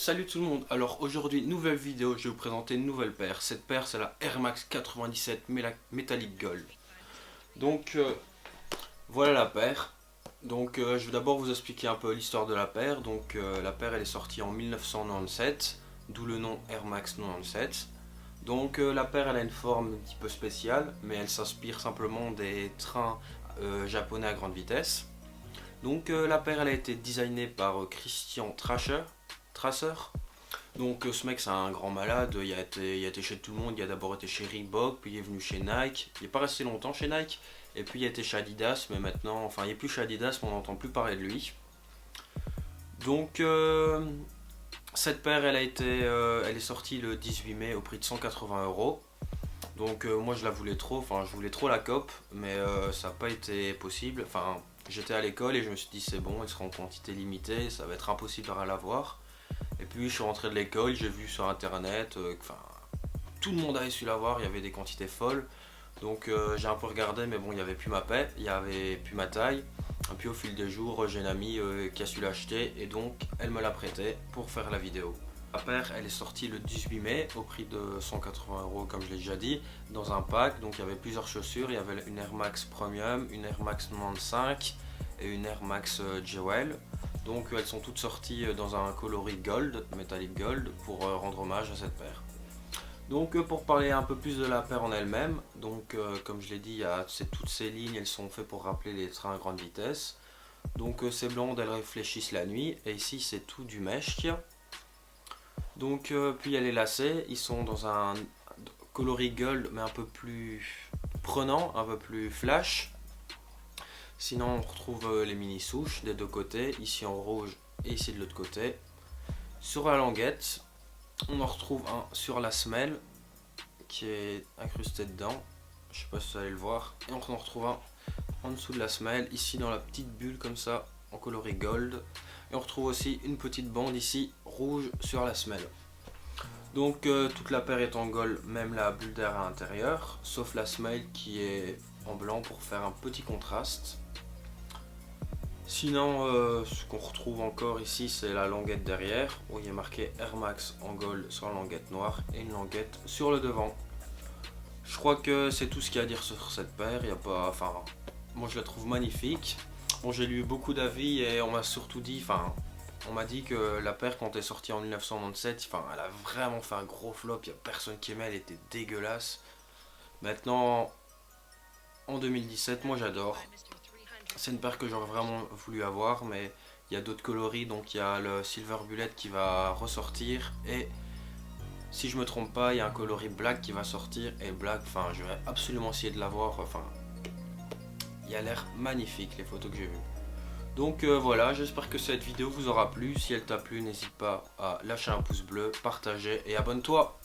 Salut tout le monde, alors aujourd'hui nouvelle vidéo, je vais vous présenter une nouvelle paire. Cette paire c'est la Air Max 97 Metallic Gold. Donc voilà la paire. Donc je vais d'abord vous expliquer un peu l'histoire de la paire. Donc la paire elle est sortie en 1997, d'où le nom Air Max 97. Donc la paire elle a une forme un petit peu spéciale, mais elle s'inspire simplement des trains japonais à grande vitesse. Donc la paire elle a été designée par Christian Tracer. Donc ce mec c'est un grand malade, il a été chez tout le monde, il a d'abord été chez Reebok, puis il est venu chez Nike, il n'est pas resté longtemps chez Nike, et puis il a été chez Adidas, mais maintenant, enfin il n'est plus chez Adidas, mais on n'entend plus parler de lui. Donc cette paire elle est sortie le 18 mai au prix de 180 €. Donc moi je la voulais trop, enfin je voulais trop la cope, mais ça n'a pas été possible. Enfin j'étais à l'école et je me suis dit c'est bon, elle sera en quantité limitée, ça va être impossible à l'avoir. Et puis je suis rentré de l'école, j'ai vu sur internet, tout le monde avait su l'avoir, il y avait des quantités folles. Donc j'ai un peu regardé, mais bon, il n'y avait plus ma paix, il n'y avait plus ma taille. Et puis au fil des jours, j'ai une amie qui a su l'acheter et donc elle me l'a prêté pour faire la vidéo. La paire, elle est sortie le 18 mai au prix de 180 € comme je l'ai déjà dit, dans un pack. Donc il y avait plusieurs chaussures, il y avait une Air Max Premium, une Air Max 95 et une Air Max Jewel. Donc elles sont toutes sorties dans un coloris gold, metallic gold, pour rendre hommage à cette paire. Donc pour parler un peu plus de la paire en elle-même, donc comme je l'ai dit, toutes ces lignes, elles sont faites pour rappeler les trains à grande vitesse. Donc ces blondes, elles réfléchissent la nuit, et ici c'est tout du mesh qu'il y a. Donc puis il y a les lacets, ils sont dans un coloris gold, mais un peu plus prenant, un peu plus flash. Sinon on retrouve les mini souches des deux côtés, ici en rouge et ici de l'autre côté. Sur la languette, on en retrouve un sur la semelle qui est incrusté dedans, je sais pas si vous allez le voir. Et on en retrouve un en dessous de la semelle, ici dans la petite bulle comme ça, en coloris gold. Et on retrouve aussi une petite bande ici, rouge sur la semelle. Donc toute la paire est en gold, même la bulle d'air à l'intérieur, sauf la semelle qui est en blanc pour faire un petit contraste. Sinon, ce qu'on retrouve encore ici, c'est la languette derrière, où il y a marqué Air Max en gold sur la languette noire et une languette sur le devant. Je crois que c'est tout ce qu'il y a à dire sur cette paire. Il y a pas, enfin, moi je la trouve magnifique. Bon, j'ai lu beaucoup d'avis et on m'a surtout dit, enfin, on m'a dit que la paire quand elle est sortie en 1997, enfin, elle a vraiment fait un gros flop. Il n'y a personne qui aimait, elle était dégueulasse. Maintenant, en 2017, moi j'adore. C'est une paire que j'aurais vraiment voulu avoir, mais il y a d'autres coloris, donc il y a le Silver Bullet qui va ressortir, et si je me trompe pas, il y a un coloris black qui va sortir, et black, enfin je vais absolument essayer de l'avoir, enfin il a l'air magnifique les photos que j'ai vues. Donc voilà, j'espère que cette vidéo vous aura plu. Si elle t'a plu, n'hésite pas à lâcher un pouce bleu, partager et abonne-toi.